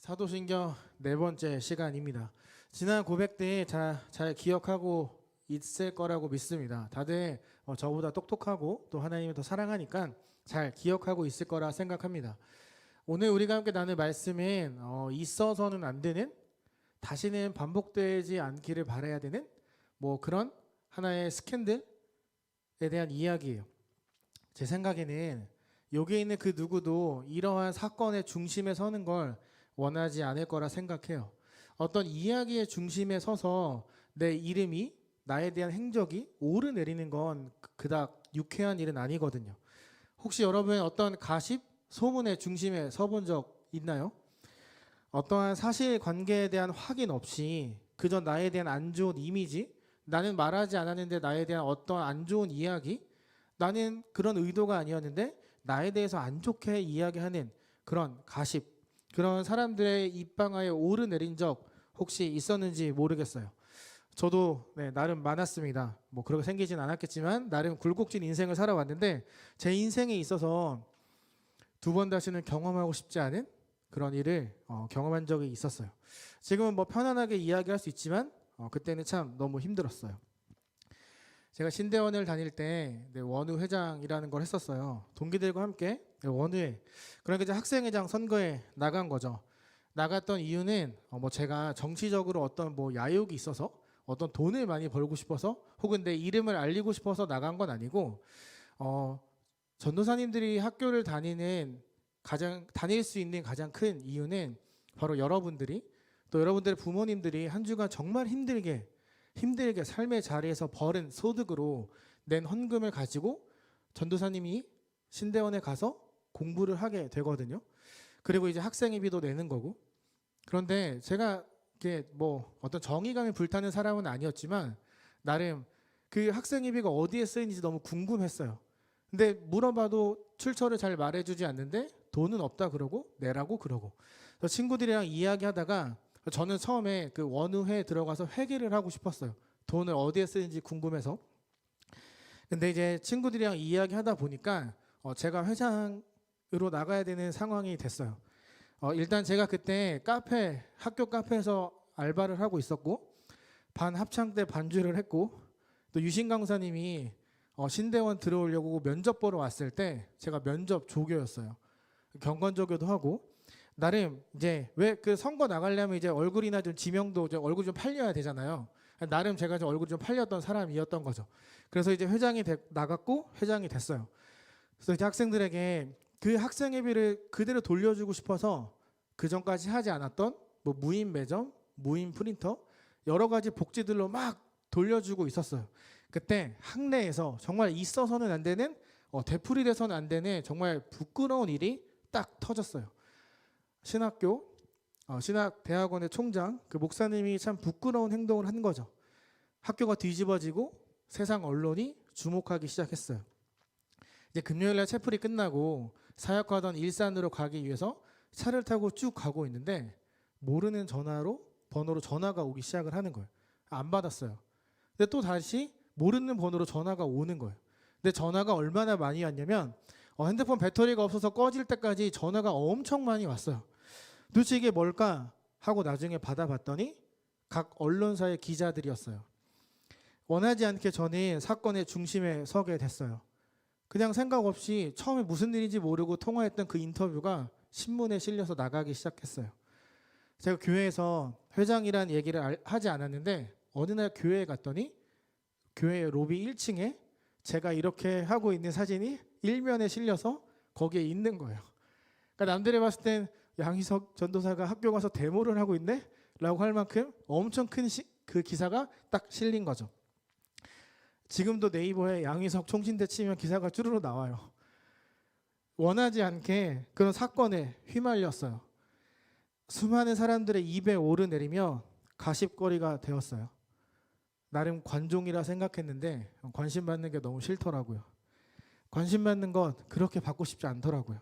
사도신경 네 번째 시간입니다. 지난 고백 때 잘 기억하고 있을 거라고 믿습니다. 다들 저보다 똑똑하고 또 하나님을 더 사랑하니까 잘 기억하고 있을 거라 생각합니다. 오늘 우리가 함께 나눌 말씀은 있어서는 안 되는, 다시는 반복되지 않기를 바라야 되는 그런 하나의 스캔들에 대한 이야기예요. 제 생각에는 여기 있는 그 누구도 이러한 사건의 중심에 서는 걸 원하지 않을 거라 생각해요. 어떤 이야기의 중심에 서서 내 이름이, 나에 대한 행적이 오르내리는 건 그닥 유쾌한 일은 아니거든요. 혹시 여러분 어떤 가십, 소문의 중심에 서본 적 있나요? 어떠한 사실관계에 대한 확인 없이 그저 나에 대한 안 좋은 이미지, 나는 말하지 않았는데 나에 대한 어떤 안 좋은 이야기, 나는 그런 의도가 아니었는데 나에 대해서 안 좋게 이야기하는 그런 가십, 그런 사람들의 입방아에 오르내린 적 혹시 있었는지 모르겠어요. 저도 나름 많았습니다. 그렇게 생기진 않았겠지만 나름 굴곡진 인생을 살아왔는데 제 인생에 있어서 두 번 다시는 경험하고 싶지 않은 그런 일을 경험한 적이 있었어요. 지금은 편안하게 이야기할 수 있지만 그때는 참 너무 힘들었어요. 제가 신대원을 다닐 때 원우 회장이라는 걸 했었어요. 동기들과 함께 원우회, 그러니까 이제 학생회장 선거에 나간 거죠. 나갔던 이유는 제가 정치적으로 어떤 야욕이 있어서 어떤 돈을 많이 벌고 싶어서 혹은 내 이름을 알리고 싶어서 나간 건 아니고 전도사님들이 학교를 다닐 수 있는 가장 큰 이유는 바로 여러분들이, 또 여러분들의 부모님들이 한 주간 정말 힘들게 삶의 자리에서 벌은 소득으로 낸 헌금을 가지고 전도사님이 신대원에 가서 공부를 하게 되거든요. 그리고 이제 학생회비도 내는 거고. 그런데 제가 이게 어떤 정의감이 불타는 사람은 아니었지만 나름 그 학생회비가 어디에 쓰이는지 너무 궁금했어요. 근데 물어봐도 출처를 잘 말해주지 않는데 돈은 없다 그러고 내라고 그러고. 그래서 친구들이랑 이야기하다가 저는 처음에 그 원우회에 들어가서 회계를 하고 싶었어요. 돈을 어디에 쓰는지 궁금해서. 근데 이제 친구들이랑 이야기하다 보니까 제가 회장으로 나가야 되는 상황이 됐어요. 일단 제가 그때 학교 카페에서 알바를 하고 있었고 반 합창 때 반주를 했고 또 유신 강사님이 신대원 들어오려고 면접 보러 왔을 때 제가 면접 조교였어요. 경건조교도 하고 나름 이제 왜 그 선거 나가려면 이제 얼굴이나 좀 지명도 얼굴 좀 팔려야 되잖아요. 나름 제가 좀 얼굴 좀 팔렸던 사람이었던 거죠. 그래서 이제 나갔고 회장이 됐어요. 그래서 이제 학생들에게 그 학생회비를 그대로 돌려주고 싶어서 그 전까지 하지 않았던 무인 매점, 무인 프린터 여러 가지 복지들로 막 돌려주고 있었어요. 그때 학내에서 정말 있어서는 안 되는 되풀이 돼서는 안 되는 정말 부끄러운 일이 딱 터졌어요. 신학대학원의 총장 그 목사님이 참 부끄러운 행동을 한 거죠. 학교가 뒤집어지고 세상 언론이 주목하기 시작했어요. 이제 금요일날 채플이 끝나고 사역하던 일산으로 가기 위해서 차를 타고 쭉 가고 있는데 모르는 번호로 전화가 오기 시작을 하는 거예요. 안 받았어요. 근데 또 다시 모르는 번호로 전화가 오는 거예요. 근데 전화가 얼마나 많이 왔냐면 핸드폰 배터리가 없어서 꺼질 때까지 전화가 엄청 많이 왔어요. 도대체 이게 뭘까 하고 나중에 받아봤더니 각 언론사의 기자들이었어요. 원하지 않게 저는 사건의 중심에 서게 됐어요. 그냥 생각 없이 처음에 무슨 일인지 모르고 통화했던 그 인터뷰가 신문에 실려서 나가기 시작했어요. 제가 교회에서 회장이란 얘기를 하지 않았는데 어느 날 교회에 갔더니 교회 로비 1층에 제가 이렇게 하고 있는 사진이 일면에 실려서 거기에 있는 거예요. 그러니까 남들이 봤을 땐 양희석 전도사가 학교 가서 데모를 하고 있네? 라고 할 만큼 엄청 큰 그 기사가 딱 실린 거죠. 지금도 네이버에 양희석 총신대 치면 기사가 쭈루루 나와요. 원하지 않게 그런 사건에 휘말렸어요. 수많은 사람들의 입에 오르내리며 가십거리가 되었어요. 나름 관종이라 생각했는데 관심 받는 게 너무 싫더라고요. 관심 받는 것 그렇게 받고 싶지 않더라고요.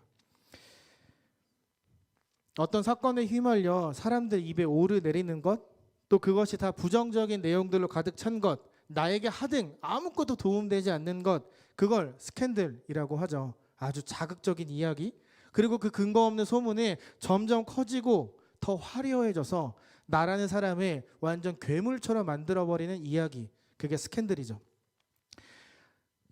어떤 사건에 휘말려 사람들 입에 오르내리는 것, 또 그것이 다 부정적인 내용들로 가득 찬 것, 나에게 하등 아무것도 도움되지 않는 것, 그걸 스캔들이라고 하죠. 아주 자극적인 이야기, 그리고 그 근거 없는 소문이 점점 커지고 더 화려해져서 나라는 사람을 완전 괴물처럼 만들어버리는 이야기, 그게 스캔들이죠.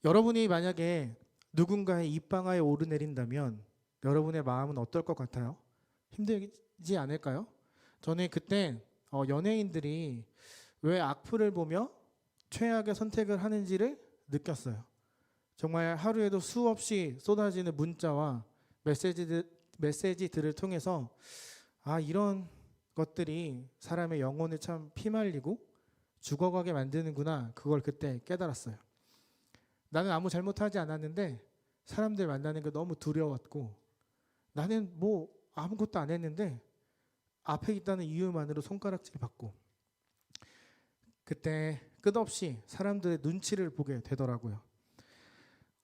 여러분이 만약에 누군가의 입방아에 오르내린다면 여러분의 마음은 어떨 것 같아요? 힘들지 않을까요? 저는 그때 연예인들이 왜 악플을 보며 최악의 선택을 하는지를 느꼈어요. 정말 하루에도 수없이 쏟아지는 문자와 메시지들을 통해서 이런 것들이 사람의 영혼을 참 피말리고 죽어가게 만드는구나, 그걸 그때 깨달았어요. 나는 아무 잘못하지 않았는데 사람들 만나는 게 너무 두려웠고, 나는 뭐 아무것도 안 했는데 앞에 있다는 이유만으로 손가락질 받고, 그때 끝없이 사람들의 눈치를 보게 되더라고요.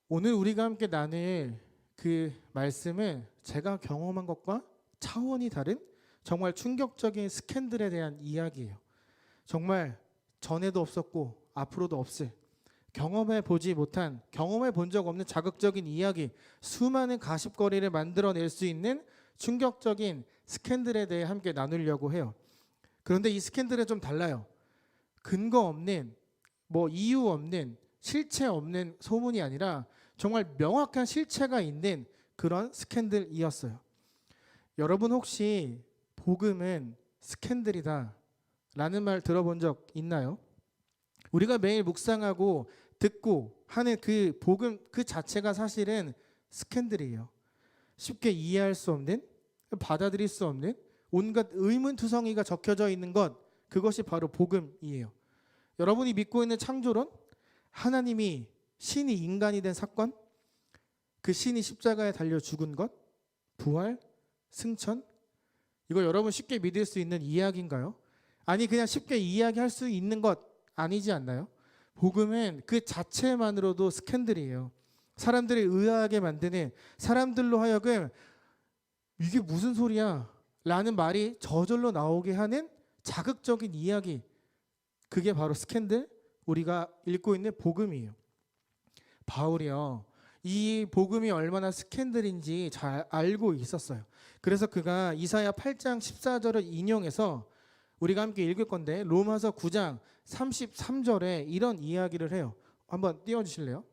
오늘 우리가 함께 나눌 그 말씀은 제가 경험한 것과 차원이 다른 정말 충격적인 스캔들에 대한 이야기예요. 정말 전에도 없었고 앞으로도 없을, 경험해 본 적 없는 자극적인 이야기, 수많은 가십거리를 만들어낼 수 있는 충격적인 스캔들에 대해 함께 나누려고 해요. 그런데 이 스캔들은 좀 달라요. 근거 없는, 이유 없는, 실체 없는 소문이 아니라 정말 명확한 실체가 있는 그런 스캔들이었어요. 여러분 혹시 복음은 스캔들이다 라는 말 들어본 적 있나요? 우리가 매일 묵상하고 듣고 하는 그 복음 그 자체가 사실은 스캔들이에요. 쉽게 이해할 수 없는, 받아들일 수 없는 온갖 의문투성이가 적혀져 있는 것, 그것이 바로 복음이에요. 여러분이 믿고 있는 창조론, 하나님이 신이 인간이 된 사건, 그 신이 십자가에 달려 죽은 것, 부활, 승천, 이거 여러분 쉽게 믿을 수 있는 이야기인가요? 아니 그냥 쉽게 이야기할 수 있는 것 아니지 않나요? 복음은 그 자체만으로도 스캔들이에요. 사람들이 의아하게 만드는, 사람들로 하여금 이게 무슨 소리야 라는 말이 저절로 나오게 하는 자극적인 이야기, 그게 바로 스캔들, 우리가 읽고 있는 복음이에요. 바울이요, 이 복음이 얼마나 스캔들인지 잘 알고 있었어요. 그래서 그가 이사야 8장 14절을 인용해서 우리가 함께 읽을 건데, 로마서 9장 33절에 이런 이야기를 해요. 한번 띄워주실래요?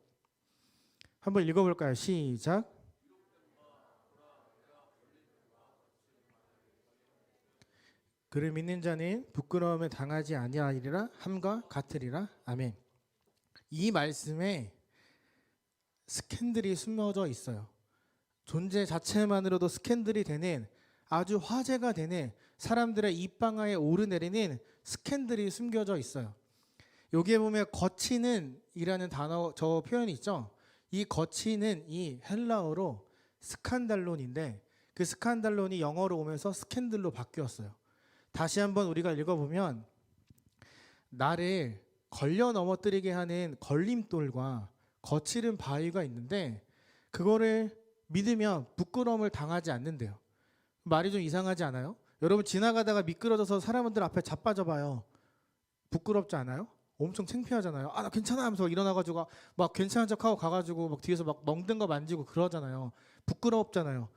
한번 읽어볼까요? 시작. 그를 믿는 자는 부끄러움을 당하지 아니하리라 함과 같으리라. 아멘. 이 말씀에 스캔들이 숨어져 있어요. 존재 자체만으로도 스캔들이 되는, 아주 화제가 되는, 사람들의 입방아에 오르내리는 스캔들이 숨겨져 있어요. 여기에 보면 거치는 이라는 단어, 저 표현이 있죠. 이 거치는 이 헬라어로 스칸달론인데, 그 스칸달론이 영어로 오면서 스캔들로 바뀌었어요. 다시 한번 우리가 읽어보면, 나를 걸려 넘어뜨리게 하는 걸림돌과 거칠은 바위가 있는데 그거를 믿으면 부끄러움을 당하지 않는데요. 말이 좀 이상하지 않아요? 여러분 지나가다가 미끄러져서 사람들 앞에 자빠져 봐요. 부끄럽지 않아요? 엄청 창피하잖아요. 나 괜찮아 하면서 일어나가지고 막 괜찮은 척하고 가가지고 막 뒤에서 막 멍든 거 만지고 그러잖아요. 부끄럽잖아요.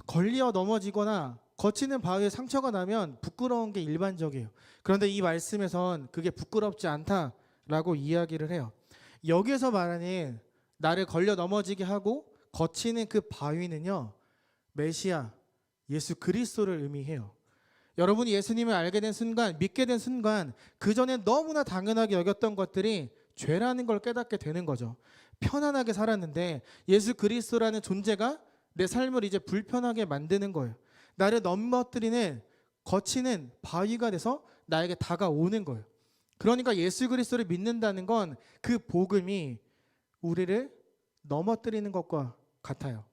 걸려 넘어지거나 거치는 바위에 상처가 나면 부끄러운 게 일반적이에요. 그런데 이 말씀에선 그게 부끄럽지 않다라고 이야기를 해요. 여기에서 말하는 나를 걸려 넘어지게 하고 거치는 그 바위는요, 메시아 예수 그리스도를 의미해요. 여러분이 예수님을 알게 된 순간, 믿게 된 순간, 그전에 너무나 당연하게 여겼던 것들이 죄라는 걸 깨닫게 되는 거죠. 편안하게 살았는데 예수 그리스도라는 존재가 내 삶을 이제 불편하게 만드는 거예요. 나를 넘어뜨리는, 거치는 바위가 돼서 나에게 다가오는 거예요. 그러니까 예수 그리스도를 믿는다는 건 그 복음이 우리를 넘어뜨리는 것과 같아요.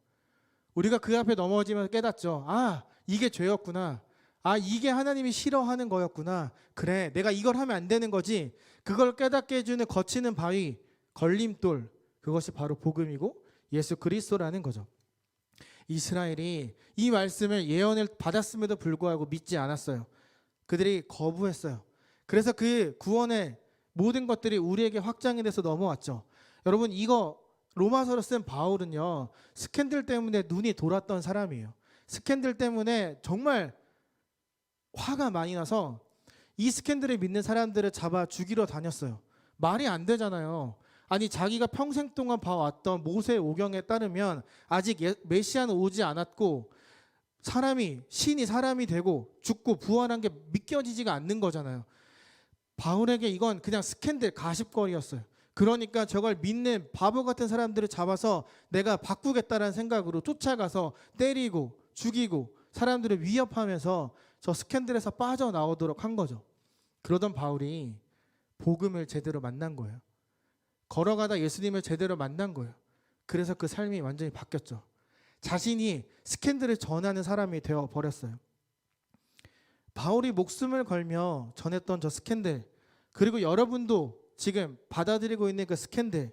우리가 그 앞에 넘어지면서 깨닫죠. 이게 죄였구나. 이게 하나님이 싫어하는 거였구나. 그래, 내가 이걸 하면 안 되는 거지. 그걸 깨닫게 해주는 거치는 바위, 걸림돌, 그것이 바로 복음이고 예수 그리스도라는 거죠. 이스라엘이 이 말씀을, 예언을 받았음에도 불구하고 믿지 않았어요. 그들이 거부했어요. 그래서 그 구원의 모든 것들이 우리에게 확장이 돼서 넘어왔죠. 여러분, 이거 로마서를 쓴 바울은요, 스캔들 때문에 눈이 돌았던 사람이에요. 스캔들 때문에 정말 화가 많이 나서 이 스캔들을 믿는 사람들을 잡아 죽이러 다녔어요. 말이 안 되잖아요. 아니 자기가 평생 동안 봐왔던 모세 오경에 따르면 아직 메시아는 오지 않았고 신이 사람이 되고 죽고 부활한 게 믿겨지지가 않는 거잖아요. 바울에게 이건 그냥 스캔들 가십거리였어요. 그러니까 저걸 믿는 바보 같은 사람들을 잡아서 내가 바꾸겠다라는 생각으로 쫓아가서 때리고 죽이고 사람들을 위협하면서 저 스캔들에서 빠져나오도록 한 거죠. 그러던 바울이 복음을 제대로 만난 거예요. 걸어가다 예수님을 제대로 만난 거예요. 그래서 그 삶이 완전히 바뀌었죠. 자신이 스캔들을 전하는 사람이 되어버렸어요. 바울이 목숨을 걸며 전했던 저 스캔들, 그리고 여러분도 지금 받아들이고 있는 그 스캔들,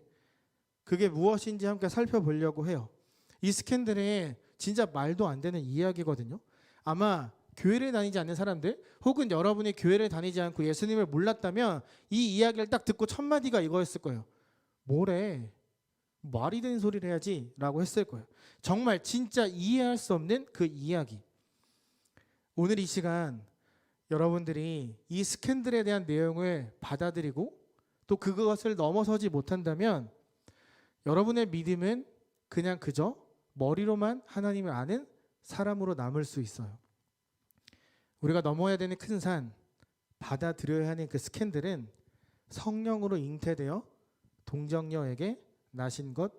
그게 무엇인지 함께 살펴보려고 해요. 이 스캔들에 진짜 말도 안 되는 이야기거든요. 아마 교회를 다니지 않는 사람들, 혹은 여러분이 교회를 다니지 않고 예수님을 몰랐다면 이 이야기를 딱 듣고 첫 마디가 이거였을 거예요. 뭐래? 말이 되는 소리를 해야지 라고 했을 거예요. 정말 진짜 이해할 수 없는 그 이야기. 오늘 이 시간 여러분들이 이 스캔들에 대한 내용을 받아들이고 또 그것을 넘어서지 못한다면 여러분의 믿음은 그냥 그저 머리로만 하나님을 아는 사람으로 남을 수 있어요. 우리가 넘어야 되는 큰 산, 받아들여야 하는 그 스캔들은 성령으로 잉태되어 동정녀에게 나신 것,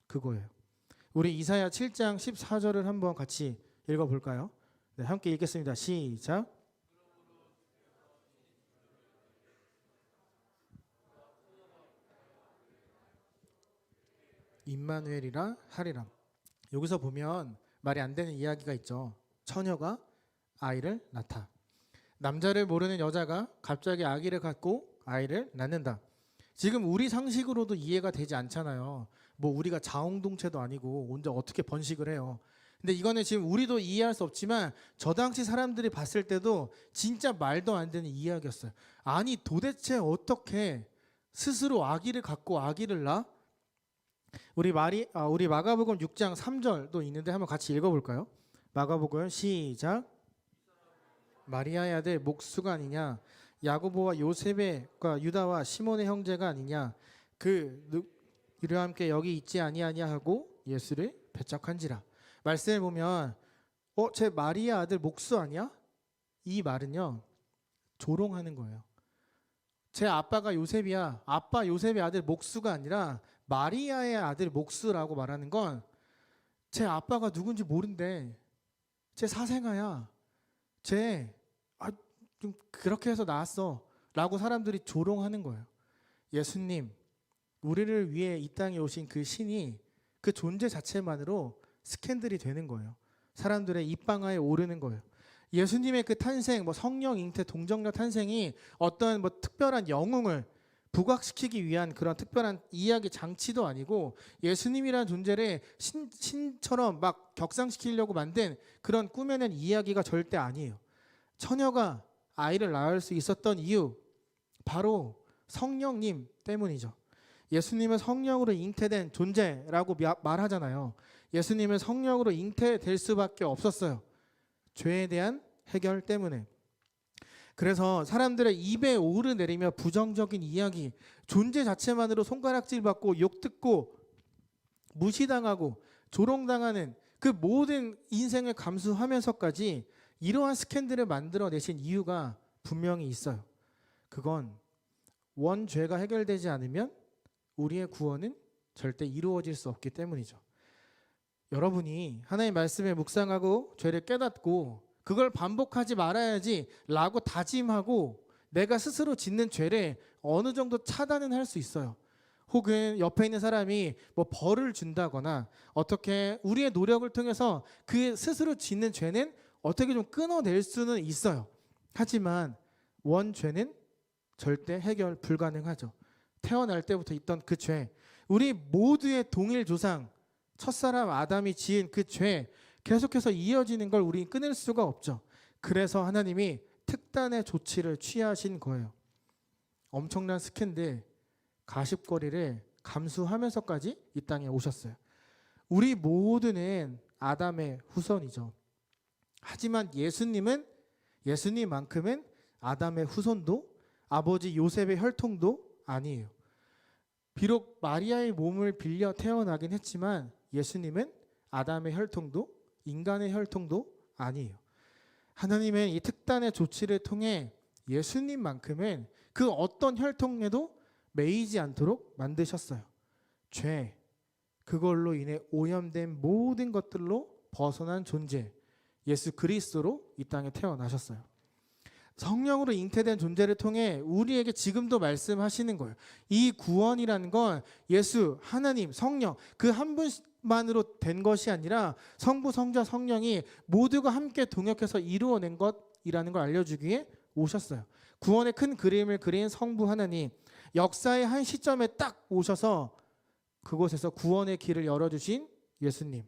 그거예요. 우리 이사야 7장 14절을 한번 같이 읽어볼까요? 네, 함께 읽겠습니다. 시작. 임마누엘이라 하리라. 여기서 보면 말이 안 되는 이야기가 있죠. 처녀가 아이를 낳다. 남자를 모르는 여자가 갑자기 아기를 갖고 아이를 낳는다. 지금 우리 상식으로도 이해가 되지 않잖아요. 뭐 우리가 자웅동체도 아니고 언제 어떻게 번식을 해요. 근데 이거는 지금 우리도 이해할 수 없지만 저 당시 사람들이 봤을 때도 진짜 말도 안 되는 이야기였어요. 아니 도대체 어떻게 스스로 아기를 갖고 아기를 낳아? 우리 마가복음 6장 3절도 있는데 한번 같이 읽어볼까요? 마가복음 시작. 마리아의 아들 목수가 아니냐? 야고보와 요셉과 유다와 시몬의 형제가 아니냐? 이와 함께 여기 있지 아니하냐 하고 예수를 배척한지라. 말씀을 보면 제 마리아 아들 목수 아니야? 이 말은요 조롱하는 거예요. 제 아빠가 요셉이야. 아빠 요셉의 아들 목수가 아니라 마리아의 아들 목수라고 말하는 건 제 아빠가 누군지 모른대. 제 사생아야. 좀 그렇게 해서 낳았어 라고 사람들이 조롱하는 거예요. 예수님, 우리를 위해 이 땅에 오신 그 신이 그 존재 자체만으로 스캔들이 되는 거예요. 사람들의 입방아에 오르는 거예요. 예수님의 그 탄생, 성령 잉태, 동정녀 탄생이 어떤 특별한 영웅을 부각시키기 위한 그런 특별한 이야기 장치도 아니고 예수님이라는 존재를 신처럼 막 격상시키려고 만든 그런 꾸며낸 이야기가 절대 아니에요. 처녀가 아이를 낳을 수 있었던 이유, 바로 성령님 때문이죠. 예수님은 성령으로 잉태된 존재라고 말하잖아요. 예수님은 성령으로 잉태될 수밖에 없었어요. 죄에 대한 해결 때문에. 그래서 사람들의 입에 오르내리며 부정적인 이야기, 존재 자체만으로 손가락질 받고 욕 듣고 무시당하고 조롱당하는 그 모든 인생을 감수하면서까지 이러한 스캔들을 만들어내신 이유가 분명히 있어요. 그건 원죄가 해결되지 않으면 우리의 구원은 절대 이루어질 수 없기 때문이죠. 여러분이 하나님의 말씀에 묵상하고 죄를 깨닫고 그걸 반복하지 말아야지 라고 다짐하고 내가 스스로 짓는 죄를 어느 정도 차단은 할 수 있어요. 혹은 옆에 있는 사람이 벌을 준다거나 어떻게 우리의 노력을 통해서 그 스스로 짓는 죄는 어떻게 좀 끊어낼 수는 있어요. 하지만 원죄는 절대 해결 불가능하죠. 태어날 때부터 있던 그 죄, 우리 모두의 동일 조상 첫사람 아담이 지은 그 죄 계속해서 이어지는 걸 우리는 끊을 수가 없죠. 그래서 하나님이 특단의 조치를 취하신 거예요. 엄청난 스캔들, 가십거리를 감수하면서까지 이 땅에 오셨어요. 우리 모두는 아담의 후손이죠. 하지만 예수님은 예수님만큼은 아담의 후손도 아버지 요셉의 혈통도 아니에요. 비록 마리아의 몸을 빌려 태어나긴 했지만 예수님은 아담의 혈통도 인간의 혈통도 아니에요. 하나님은 이 특단의 조치를 통해 예수님만큼은 그 어떤 혈통에도 매이지 않도록 만드셨어요. 죄, 그걸로 인해 오염된 모든 것들로 벗어난 존재, 예수 그리스도로 이 땅에 태어나셨어요. 성령으로 잉태된 존재를 통해 우리에게 지금도 말씀하시는 거예요. 이 구원이라는 건 예수, 하나님, 성령 그 한 분만으로 된 것이 아니라 성부, 성자, 성령이 모두가 함께 동역해서 이루어낸 것이라는 걸 알려주기 위해 오셨어요. 구원의 큰 그림을 그린 성부 하나님, 역사의 한 시점에 딱 오셔서 그곳에서 구원의 길을 열어주신 예수님,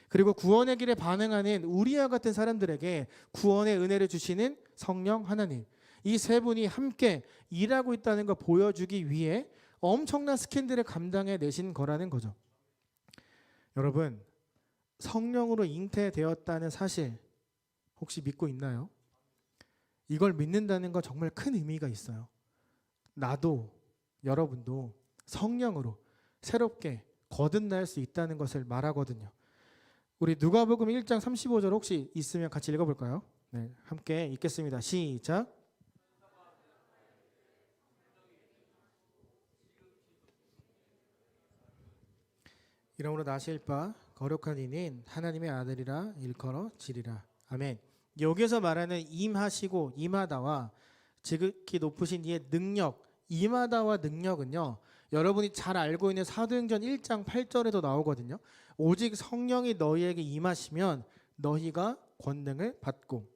그리고 구원의 길에 반응하는 우리와 같은 사람들에게 구원의 은혜를 주시는 성령 하나님, 이 세 분이 함께 일하고 있다는 걸 보여주기 위해 엄청난 스캔들을 감당해 내신 거라는 거죠. 여러분, 성령으로 잉태되었다는 사실 혹시 믿고 있나요? 이걸 믿는다는 건 정말 큰 의미가 있어요. 나도 여러분도 성령으로 새롭게 거듭날 수 있다는 것을 말하거든요. 우리 누가복음 1장 35절 혹시 있으면 같이 읽어볼까요? 네, 함께 읽겠습니다. 시작. 이러므로 나실 바 거룩한 이는 하나님의 아들이라 일컬어지리라. 아멘. 여기서 말하는 임하시고 임하다와 지극히 높으신 이의 능력, 임하다와 능력은요, 여러분이 잘 알고 있는 사도행전 1장 8절에도 나오거든요. 오직 성령이 너희에게 임하시면 너희가 권능을 받고,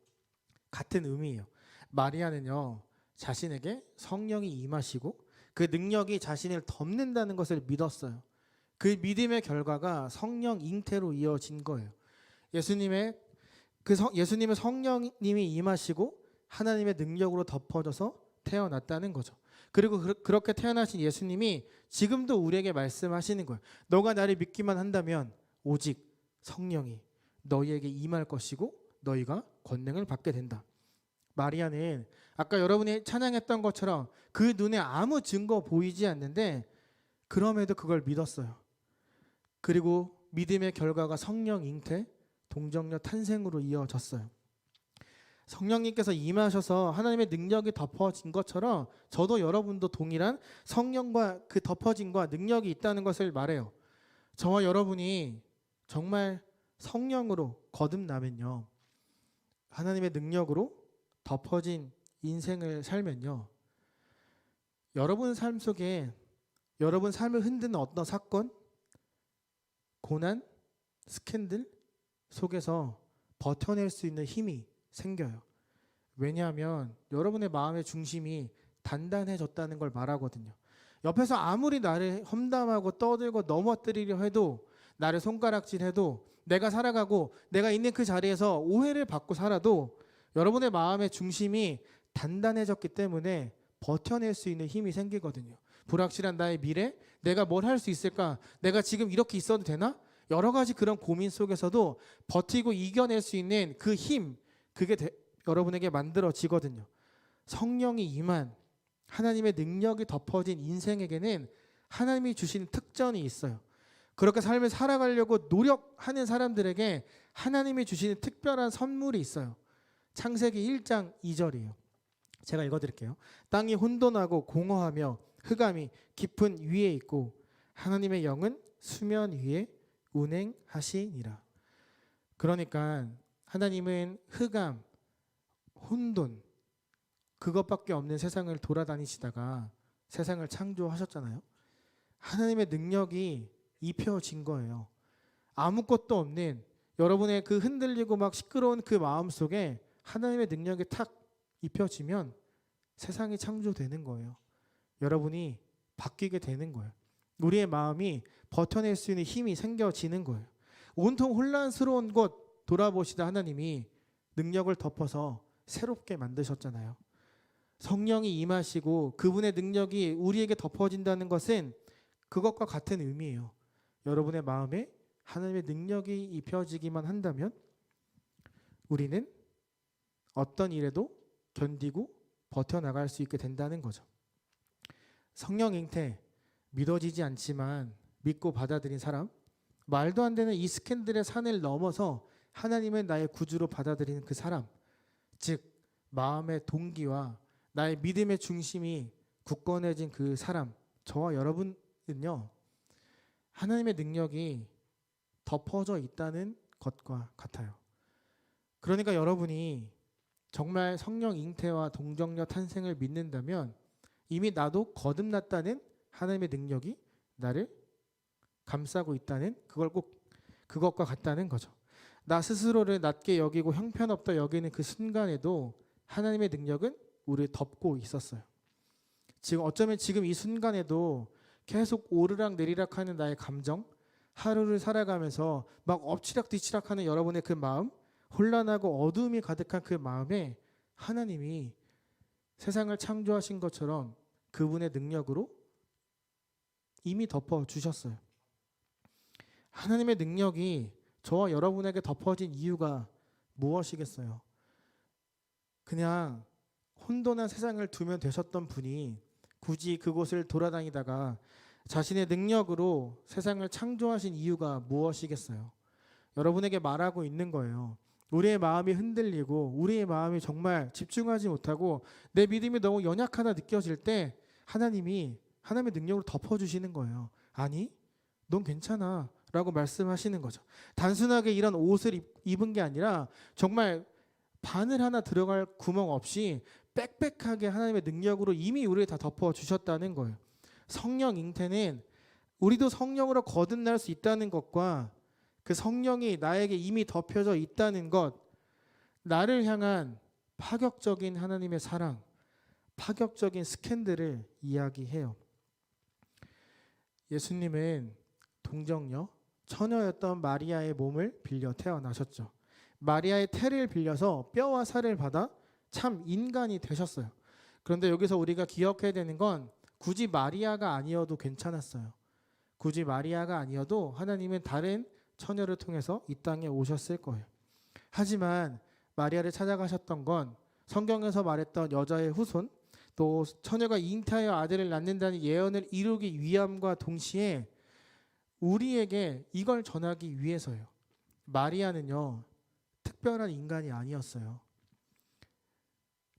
같은 의미예요. 마리아는요, 자신에게 성령이 임하시고 그 능력이 자신을 덮는다는 것을 믿었어요. 그 믿음의 결과가 성령 잉태로 이어진 거예요. 예수님의 성령님이 임하시고 하나님의 능력으로 덮어져서 태어났다는 거죠. 그리고 그렇게 태어나신 예수님이 지금도 우리에게 말씀하시는 거예요. 너가 나를 믿기만 한다면 오직 성령이 너희에게 임할 것이고 너희가 권능을 받게 된다. 마리아는 아까 여러분이 찬양했던 것처럼 그 눈에 아무 증거 보이지 않는데 그럼에도 그걸 믿었어요. 그리고 믿음의 결과가 성령 잉태, 동정녀 탄생으로 이어졌어요. 성령님께서 임하셔서 하나님의 능력이 덮어진 것처럼 저도 여러분도 동일한 성령과 그 덮어짐과 능력이 있다는 것을 말해요. 저와 여러분이 정말 성령으로 거듭나면요, 하나님의 능력으로 덮어진 인생을 살면요, 여러분 삶 속에 여러분 삶을 흔드는 어떤 사건, 고난, 스캔들 속에서 버텨낼 수 있는 힘이 생겨요. 왜냐하면 여러분의 마음의 중심이 단단해졌다는 걸 말하거든요. 옆에서 아무리 나를 험담하고 떠들고 넘어뜨리려 해도, 나를 손가락질해도, 내가 살아가고 내가 있는 그 자리에서 오해를 받고 살아도 여러분의 마음의 중심이 단단해졌기 때문에 버텨낼 수 있는 힘이 생기거든요. 불확실한 나의 미래, 내가 뭘 할 수 있을까, 내가 지금 이렇게 있어도 되나, 여러 가지 그런 고민 속에서도 버티고 이겨낼 수 있는 그 힘, 그게 여러분에게 만들어지거든요. 성령이 임한, 하나님의 능력이 덮어진 인생에게는 하나님이 주시는 특전이 있어요. 그렇게 삶을 살아가려고 노력하는 사람들에게 하나님이 주시는 특별한 선물이 있어요. 창세기 1장 2절이에요. 제가 읽어드릴게요. 땅이 혼돈하고 공허하며 흑암이 깊은 위에 있고 하나님의 영은 수면 위에 운행하시니라. 그러니까 하나님은 흑암, 혼돈, 그것밖에 없는 세상을 돌아다니시다가 세상을 창조하셨잖아요. 하나님의 능력이 입혀진 거예요. 아무것도 없는 여러분의 그 흔들리고 막 시끄러운 그 마음 속에 하나님의 능력이 탁 입혀지면 세상이 창조되는 거예요. 여러분이 바뀌게 되는 거예요. 우리의 마음이 버텨낼 수 있는 힘이 생겨지는 거예요. 온통 혼란스러운 곳 돌아보시다 하나님이 능력을 덮어서 새롭게 만드셨잖아요. 성령이 임하시고 그분의 능력이 우리에게 덮어진다는 것은 그것과 같은 의미예요. 여러분의 마음에 하나님의 능력이 입혀지기만 한다면 우리는 어떤 일에도 견디고 버텨나갈 수 있게 된다는 거죠. 성령 잉태, 믿어지지 않지만 믿고 받아들인 사람, 말도 안 되는 이 스캔들의 산을 넘어서 하나님을 나의 구주로 받아들이는 그 사람, 즉 마음의 동기와 나의 믿음의 중심이 굳건해진 그 사람, 저와 여러분은요, 하나님의 능력이 덮어져 있다는 것과 같아요. 그러니까 여러분이 정말 성령 잉태와 동정녀 탄생을 믿는다면 이미 나도 거듭났다는 하나님의 능력이 나를 감싸고 있다는 그것과 같다는 거죠. 나 스스로를 낮게 여기고 형편없다 여기는 그 순간에도 하나님의 능력은 우리를 덮고 있었어요. 지금 어쩌면 지금 이 순간에도 계속 오르락 내리락 하는 나의 감정, 하루를 살아가면서 막 엎치락 뒤치락 하는 여러분의 그 마음, 혼란하고 어두움이 가득한 그 마음에 하나님이 세상을 창조하신 것처럼 그분의 능력으로 이미 덮어주셨어요. 하나님의 능력이 저와 여러분에게 덮어진 이유가 무엇이겠어요? 그냥 혼돈한 세상을 두면 되셨던 분이 굳이 그곳을 돌아다니다가 자신의 능력으로 세상을 창조하신 이유가 무엇이겠어요? 여러분에게 말하고 있는 거예요. 우리의 마음이 흔들리고 우리의 마음이 정말 집중하지 못하고 내 믿음이 너무 연약하다 느껴질 때 하나님의 능력으로 덮어주시는 거예요. 아니, 넌 괜찮아 라고 말씀하시는 거죠. 단순하게 이런 옷을 입은 게 아니라 정말 바늘 하나 들어갈 구멍 없이 빽빽하게 하나님의 능력으로 이미 우리를 다 덮어주셨다는 거예요. 성령 잉태는 우리도 성령으로 거듭날 수 있다는 것과 그 성령이 나에게 이미 덮여져 있다는 것, 나를 향한 파격적인 하나님의 사랑, 파격적인 스캔들을 이야기해요. 예수님은 동정녀, 처녀였던 마리아의 몸을 빌려 태어나셨죠. 마리아의 태를 빌려서 뼈와 살을 받아 참 인간이 되셨어요. 그런데 여기서 우리가 기억해야 되는 건 굳이 마리아가 아니어도 괜찮았어요. 굳이 마리아가 아니어도 하나님은 다른 처녀를 통해서 이 땅에 오셨을 거예요. 하지만 마리아를 찾아가셨던 건 성경에서 말했던 여자의 후손, 또 처녀가 잉태하여 아들을 낳는다는 예언을 이루기 위함과 동시에 우리에게 이걸 전하기 위해서요. 마리아는요, 특별한 인간이 아니었어요.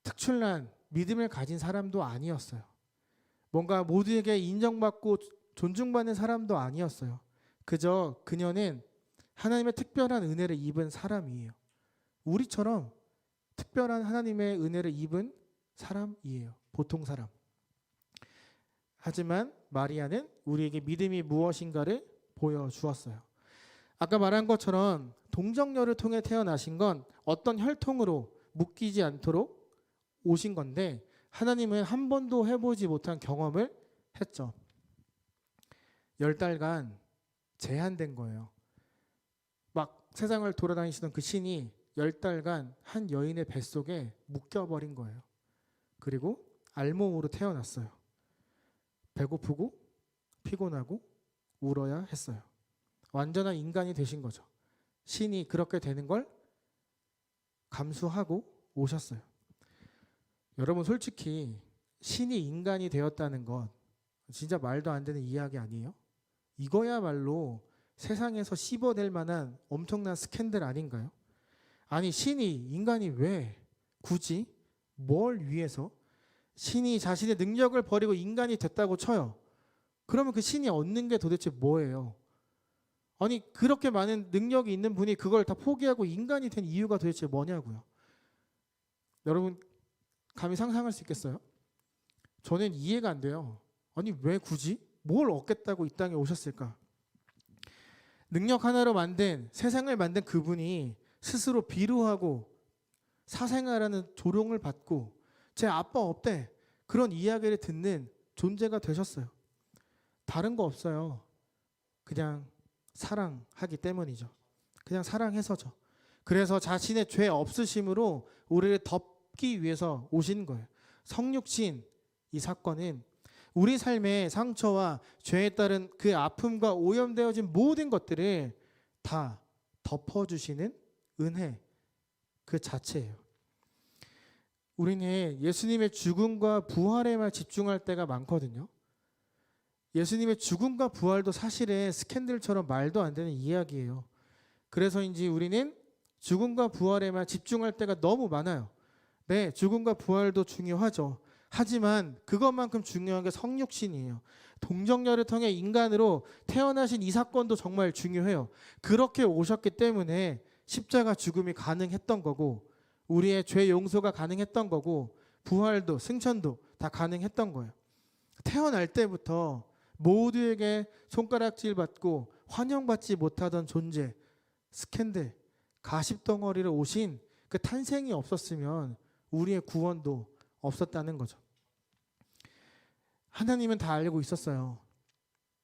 특출난 믿음을 가진 사람도 아니었어요. 뭔가 모두에게 인정받고 존중받는 사람도 아니었어요. 그저 그녀는 하나님의 특별한 은혜를 입은 사람이에요. 우리처럼 특별한 하나님의 은혜를 입은 사람이에요. 보통 사람. 하지만 마리아는 우리에게 믿음이 무엇인가를 보여주었어요. 아까 말한 것처럼 동정녀를 통해 태어나신 건 어떤 혈통으로 묶이지 않도록 오신 건데 하나님은 한 번도 해보지 못한 경험을 했죠. 10달간 제한된 거예요. 막 세상을 돌아다니시던 그 신이 10달간 한 여인의 뱃속에 묶여버린 거예요. 그리고 알몸으로 태어났어요. 배고프고 피곤하고 울어야 했어요. 완전한 인간이 되신 거죠. 신이 그렇게 되는 걸 감수하고 오셨어요. 여러분 솔직히 신이 인간이 되었다는 것 진짜 말도 안 되는 이야기 아니에요? 이거야말로 세상에서 씹어낼 만한 엄청난 스캔들 아닌가요? 아니 신이 인간이 왜 굳이 뭘 위해서 신이 자신의 능력을 버리고 인간이 됐다고 쳐요. 그러면 그 신이 얻는 게 도대체 뭐예요? 아니 그렇게 많은 능력이 있는 분이 그걸 다 포기하고 인간이 된 이유가 도대체 뭐냐고요. 여러분 감히 상상할 수 있겠어요? 저는 이해가 안 돼요. 아니 왜 굳이? 뭘 얻겠다고 이 땅에 오셨을까? 능력 하나로 만든 세상을 만든 그분이 스스로 비루하고 사생아라는 조롱을 받고 제 아빠 없대 그런 이야기를 듣는 존재가 되셨어요. 다른 거 없어요. 그냥 사랑하기 때문이죠. 그냥 사랑해서죠. 그래서 자신의 죄 없으심으로 우리를 덮기 위해서 오신 거예요. 성육신 이 사건은 우리 삶의 상처와 죄에 따른 그 아픔과 오염되어진 모든 것들을 다 덮어주시는 은혜 그 자체예요. 우리는 예수님의 죽음과 부활에만 집중할 때가 많거든요. 예수님의 죽음과 부활도 사실은 스캔들처럼 말도 안 되는 이야기예요. 그래서인지 우리는 죽음과 부활에만 집중할 때가 너무 많아요. 네, 죽음과 부활도 중요하죠. 하지만 그것만큼 중요한 게 성육신이에요. 동정녀를 통해 인간으로 태어나신 이 사건도 정말 중요해요. 그렇게 오셨기 때문에 십자가 죽음이 가능했던 거고, 우리의 죄 용서가 가능했던 거고, 부활도 승천도 다 가능했던 거예요. 태어날 때부터 모두에게 손가락질 받고 환영받지 못하던 존재, 스캔들, 가십덩어리를 오신 그 탄생이 없었으면 우리의 구원도 없었다는 거죠. 하나님은 다 알고 있었어요.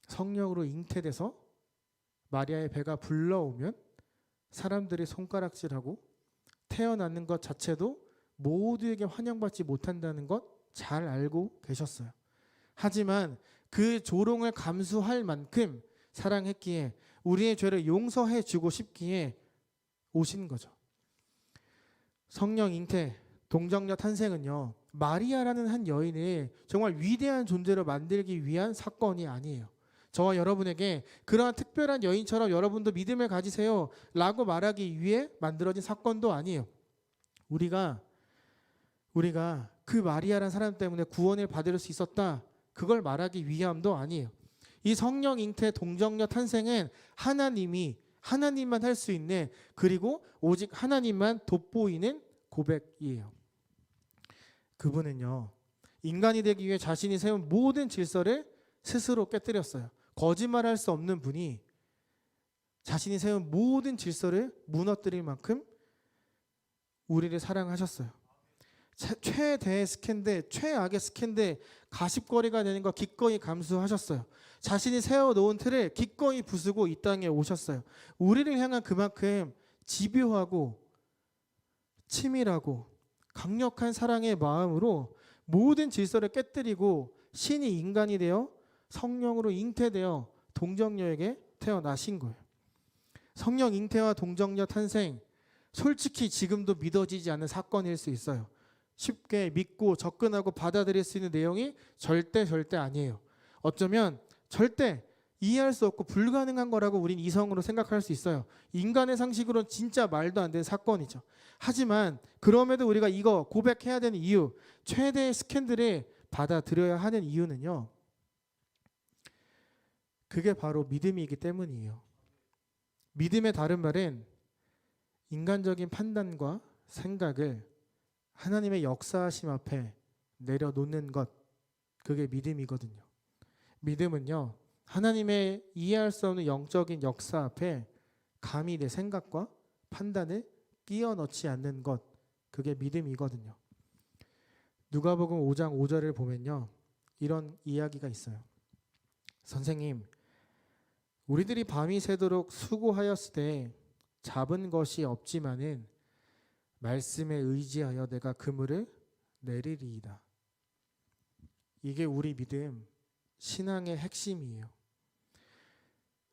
성령으로 잉태돼서 마리아의 배가 불러오면 사람들이 손가락질하고 태어나는 것 자체도 모두에게 환영받지 못한다는 것 잘 알고 계셨어요. 하지만 그 조롱을 감수할 만큼 사랑했기에 우리의 죄를 용서해 주고 싶기에 오신 거죠. 성령 잉태, 동정녀 탄생은요, 마리아라는 한 여인을 정말 위대한 존재로 만들기 위한 사건이 아니에요. 저와 여러분에게 그러한 특별한 여인처럼 여러분도 믿음을 가지세요 라고 말하기 위해 만들어진 사건도 아니에요. 우리가 그 마리아라는 사람 때문에 구원을 받을 수 있었다, 그걸 말하기 위함도 아니에요. 이 성령 잉태 동정녀 탄생은 하나님만 할 수 있는, 그리고 오직 하나님만 돋보이는 고백이에요. 그분은요, 인간이 되기 위해 자신이 세운 모든 질서를 스스로 깨뜨렸어요. 거짓말할 수 없는 분이 자신이 세운 모든 질서를 무너뜨릴 만큼 우리를 사랑하셨어요. 최대의 스캔들, 최악의 스캔들, 가십거리가 되는 거 기꺼이 감수하셨어요. 자신이 세워놓은 틀을 기꺼이 부수고 이 땅에 오셨어요. 우리를 향한 그만큼 집요하고 치밀하고 강력한 사랑의 마음으로 모든 질서를 깨뜨리고 신이 인간이 되어 성령으로 잉태되어 동정녀에게 태어나신 거예요. 성령 잉태와 동정녀 탄생, 솔직히 지금도 믿어지지 않는 사건일 수 있어요. 쉽게 믿고 접근하고 받아들일 수 있는 내용이 절대 아니에요. 어쩌면 절대 이해할 수 없고 불가능한 거라고 우린 이성으로 생각할 수 있어요. 인간의 상식으로는 진짜 말도 안 되는 사건이죠. 하지만 그럼에도 우리가 이거 고백해야 되는 이유, 최대의 스캔들을 받아들여야 하는 이유는요, 그게 바로 믿음이기 때문이에요. 믿음의 다른 말은 인간적인 판단과 생각을 하나님의 역사하심 앞에 내려놓는 것, 그게 믿음이거든요. 믿음은요, 하나님의 이해할 수 없는 영적인 역사 앞에 감히 내 생각과 판단을 끼워 넣지 않는 것, 그게 믿음이거든요. 누가복음 5장 5절을 보면요, 이런 이야기가 있어요. 선생님, 우리들이 밤이 새도록 수고하였을 때 잡은 것이 없지만은 말씀에 의지하여 내가 그물을 내리리이다. 이게 우리 믿음, 신앙의 핵심이에요.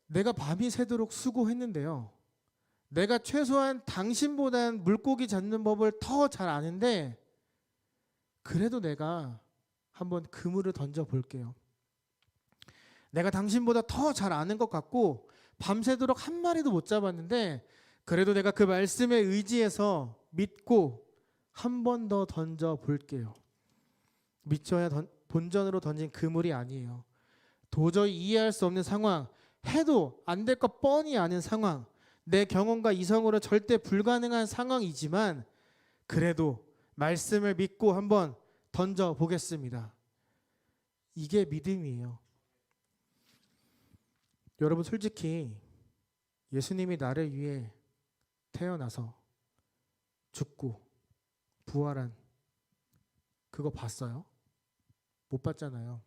내가 밤이 새도록 수고했는데요, 내가 최소한 당신보단 물고기 잡는 법을 더 잘 아는데 그래도 내가 한번 그물을 던져 볼게요. 내가 당신보다 더 잘 아는 것 같고 밤새도록 한 마리도 못 잡았는데 그래도 내가 그 말씀에 의지해서 믿고 한 번 더 던져 볼게요. 미쳐야 본전으로 던진 그물이 아니에요. 도저히 이해할 수 없는 상황, 해도 안 될 것 뻔히 아는 상황, 내 경험과 이성으로 절대 불가능한 상황이지만 그래도 말씀을 믿고 한번 던져 보겠습니다. 이게 믿음이에요. 여러분, 솔직히 예수님이 나를 위해 태어나서 죽고 부활한 그거 봤어요? 못 봤잖아요.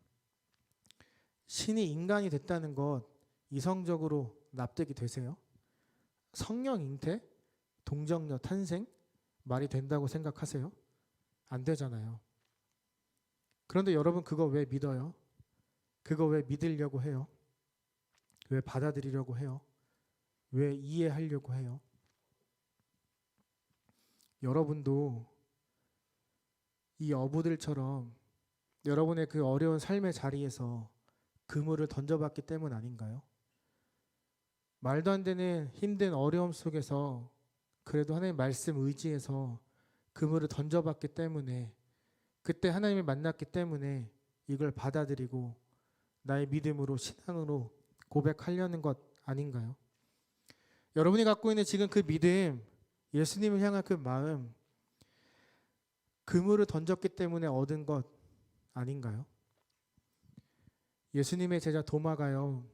신이 인간이 됐다는 것 이성적으로 납득이 되세요? 성령 잉태, 동정녀 탄생 말이 된다고 생각하세요? 안 되잖아요. 그런데 여러분, 그거 왜 믿어요? 그거 왜 믿으려고 해요? 왜 받아들이려고 해요? 왜 이해하려고 해요? 여러분도 이 어부들처럼 여러분의 그 어려운 삶의 자리에서 그물을 던져봤기 때문 아닌가요? 말도 안 되는 힘든 어려움 속에서 그래도 하나님 말씀 의지해서 그물을 던져봤기 때문에, 그때 하나님을 만났기 때문에 이걸 받아들이고 나의 믿음으로, 신앙으로 고백하려는 것 아닌가요? 여러분이 갖고 있는 지금 그 믿음, 예수님을 향한 그 마음, 그물을 던졌기 때문에 얻은 것 아닌가요? 예수님의 제자 도마가요,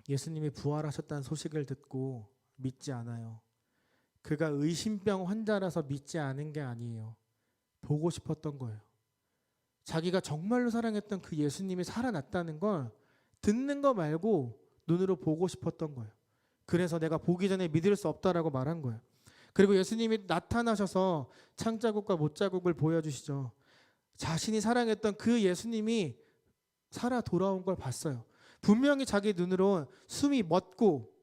예수님이 부활하셨다는 소식을 듣고 믿지 않아요. 그가 의심병 환자라서 믿지 않은 게 아니에요. 보고 싶었던 거예요. 자기가 정말로 사랑했던 그 예수님이 살아났다는 걸 듣는 거 말고 눈으로 보고 싶었던 거예요. 그래서 내가 보기 전에 믿을 수 없다라고 말한 거예요. 그리고 예수님이 나타나셔서 창자국과 못자국을 보여주시죠. 자신이 사랑했던 그 예수님이 살아 돌아온 걸 봤어요. 분명히 자기 눈으로 숨이 멎고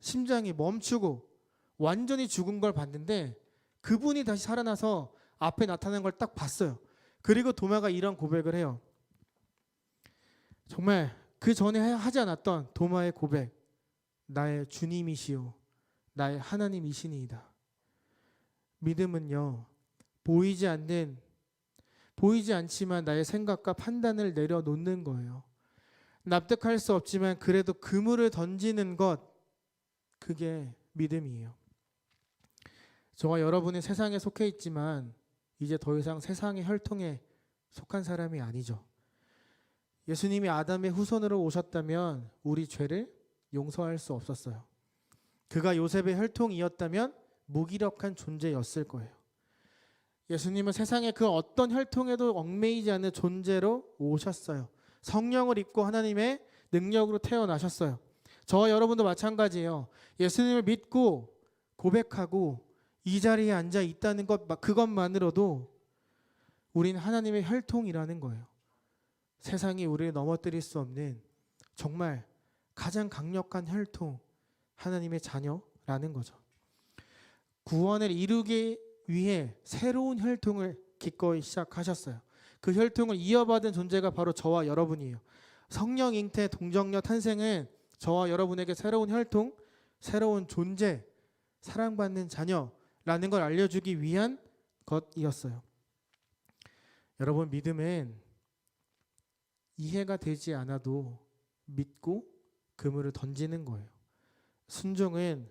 심장이 멈추고 완전히 죽은 걸 봤는데 그분이 다시 살아나서 앞에 나타난 걸 딱 봤어요. 그리고 도마가 이런 고백을 해요. 정말 그 전에 하지 않았던 도마의 고백. 나의 주님이시오, 나의 하나님이시니이다. 믿음은요, 보이지 않지만 나의 생각과 판단을 내려놓는 거예요. 납득할 수 없지만 그래도 그물을 던지는 것, 그게 믿음이에요. 저와 여러분은 세상에 속해 있지만 이제 더 이상 세상의 혈통에 속한 사람이 아니죠. 예수님이 아담의 후손으로 오셨다면 우리 죄를 용서할 수 없었어요. 그가 요셉의 혈통이었다면 무기력한 존재였을 거예요. 예수님은 세상의 그 어떤 혈통에도 얽매이지 않는 존재로 오셨어요. 성령을 입고 하나님의 능력으로 태어나셨어요. 저와 여러분도 마찬가지예요. 예수님을 믿고 고백하고 이 자리에 앉아 있다는 것, 그것만으로도 우린 하나님의 혈통이라는 거예요. 세상이 우리를 넘어뜨릴 수 없는 정말 가장 강력한 혈통, 하나님의 자녀라는 거죠. 구원을 이루기 위해 새로운 혈통을 기꺼이 시작하셨어요. 그 혈통을 이어받은 존재가 바로 저와 여러분이에요. 성령 잉태 동정녀 탄생은 저와 여러분에게 새로운 혈통, 새로운 존재, 사랑받는 자녀라는 걸 알려주기 위한 것이었어요. 여러분, 믿음은 이해가 되지 않아도 믿고 그물을 던지는 거예요. 순종은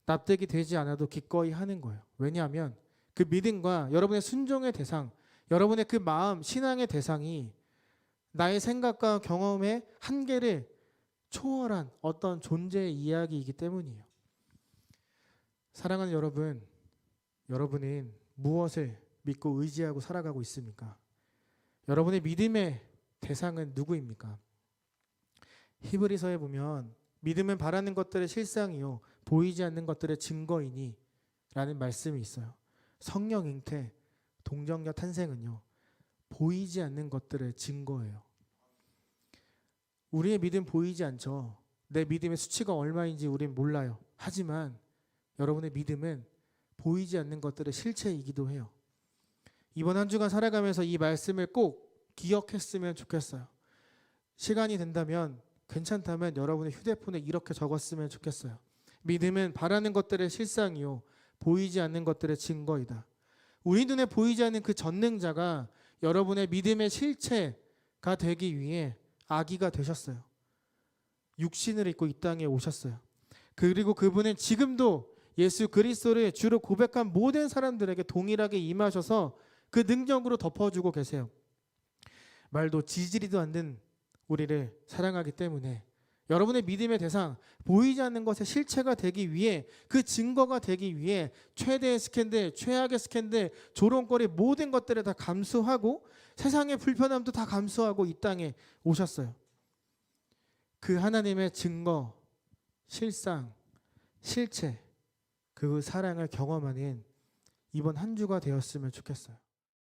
납득이 되지 않아도 기꺼이 하는 거예요. 왜냐하면 그 믿음과 여러분의 순종의 대상, 여러분의 그 마음, 신앙의 대상이 나의 생각과 경험의 한계를 초월한 어떤 존재의 이야기이기 때문이에요. 사랑하는 여러분, 여러분은 무엇을 믿고 의지하고 살아가고 있습니까? 여러분의 믿음의 대상은 누구입니까? 히브리서에 보면 믿음은 바라는 것들의 실상이요 보이지 않는 것들의 증거이니 라는 말씀이 있어요. 성령 잉태, 동정녀 탄생은요 보이지 않는 것들의 증거예요. 우리의 믿음 보이지 않죠. 내 믿음의 수치가 얼마인지 우린 몰라요. 하지만 여러분의 믿음은 보이지 않는 것들의 실체이기도 해요. 이번 한 주간 살아가면서 이 말씀을 꼭 기억했으면 좋겠어요. 시간이 된다면, 괜찮다면 여러분의 휴대폰에 이렇게 적었으면 좋겠어요. 믿음은 바라는 것들의 실상이요 보이지 않는 것들의 증거이다. 우리 눈에 보이지 않는 그 전능자가 여러분의 믿음의 실체가 되기 위해 아기가 되셨어요. 육신을 입고 이 땅에 오셨어요. 그리고 그분은 지금도 예수 그리스도를 주로 고백한 모든 사람들에게 동일하게 임하셔서 그 능력으로 덮어주고 계세요. 말도 지지리도 않는 우리를 사랑하기 때문에 여러분의 믿음의 대상, 보이지 않는 것의 실체가 되기 위해, 그 증거가 되기 위해 최대의 스캔들, 최악의 스캔들, 조롱거리 모든 것들을 다 감수하고 세상의 불편함도 다 감수하고 이 땅에 오셨어요. 그 하나님의 증거, 실상, 실체, 그 사랑을 경험하는 이번 한 주가 되었으면 좋겠어요.